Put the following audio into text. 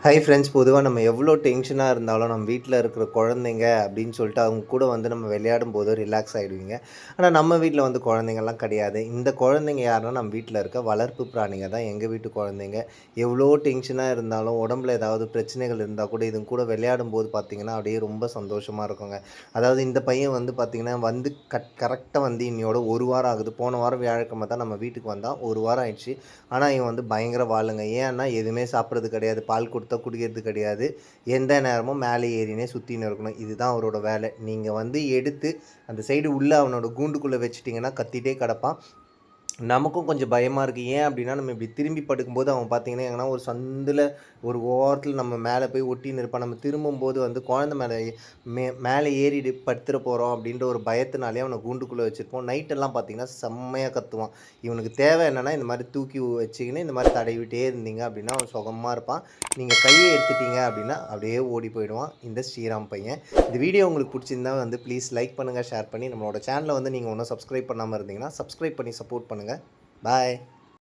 Hi friends. பொதுவா நம்ம எவ்வளோ டென்ஷனா இருந்தாலும், நம்ம வீட்ல இருக்கிற குழந்தைங்க அப்படின்னு சொல்லிட்டு அவங்க கூட வந்து நம்ம விளையாடும்போது ரிலாக்ஸ் ஆயிடுவீங்க. ஆனா நம்ம வீட்ல வந்து குழந்தைங்கலாம் கிடையாது. இந்த குழந்தைங்க யாருன்னா, நம்ம வீட்ல இருக்க வளர்ப்பு பிராணிங்க தான் எங்க வீட்டு குழந்தைங்க. எவ்வளோ டென்ஷனா இருந்தாலும், உடம்புல ஏதாவது பிரச்சனைகள் இருந்தா கூட இதுங்க கூட விளையாடும்போது பார்த்தீங்கன்னா, அப்படியே ரொம்ப சந்தோஷமா இருக்குங்க. அதாவது இந்த பையன் வந்து பார்த்தீங்கன்னா, வந்து கரெக்ட்டா வந்து இன்னையோட 1 வாரம் ஆகுது. போன வாரம் வியாழக்கிழமை தான் நம்ம வீட்டுக்கு வந்தான். 1 வாரம் ஆயிடுச்சு. ஆனா, இவன் வந்து பயங்கர வாலுங்க. ஏன்னா, எதுவுமே சாப்பிடுறது கிடையாது. பால் குடுத்தா குடிக்கிறது கிடையாது. எந்த நேரமும் மேலே ஏறினே சுத்தின்னு இருக்கணும். இதுதான் அவரோட வேலை. நீங்க வந்து எடுத்து அந்த சைடு உள்ள அவனோட கூண்டுக்குள்ள வச்சுட்டீங்கன்னா, கத்திட்டே கெடப்பான். நமக்கும் கொஞ்சம் பயமா இருக்கு. ஏன் அப்டின்னா, நம்ம இப்டி திரும்பி படுக்கும்போது அவன் பார்த்தீங்கன்னா, எங்கனா ஒரு சந்துல, ஒரு ஓரத்துல நம்ம மேல போய் ஒட்டின்னு இருப்பான். நம்ம திரும்பும்போது வந்து குழந்தை மேல மேல ஏறிடு படுத்துற போறோம் அப்டின்ற ஒரு பயத்தினாலேயே அவன கூண்டுக்குள்ள வச்சிருப்போம். நைட்டெல்லாம் பார்த்தீங்கன்னா, செம்மையா கத்துவான். இவனுக்கு தேவை என்னன்னா, இந்த மாரி தூக்கி வச்சுக்கின்னு, இந்த மாரி தடவிட்டே இருந்தீங்க அப்டின்னா, அவன் சுகமா இருப்பான். நீங்க கைய எடுத்துட்டீங்க அப்டின்னா, அப்டியே ஓடி போயிடுவான். இந்த ஸ்ரீராம் பையன். இந்த வீடியோ உங்களுக்கு புடிச்சிருந்தா வந்து ப்ளீஸ் லைக் பண்ணுங்க, ஷேர் பண்ணி நம்மளோட சேனல வந்து நீங்க இன்னும் சப்ஸ்கிரைப் பண்ணாம இருந்தீங்கன்னா, சப்ஸ்கிரைப் பண்ணி சப்போர்ட் பண்ணுங்க. பாய்.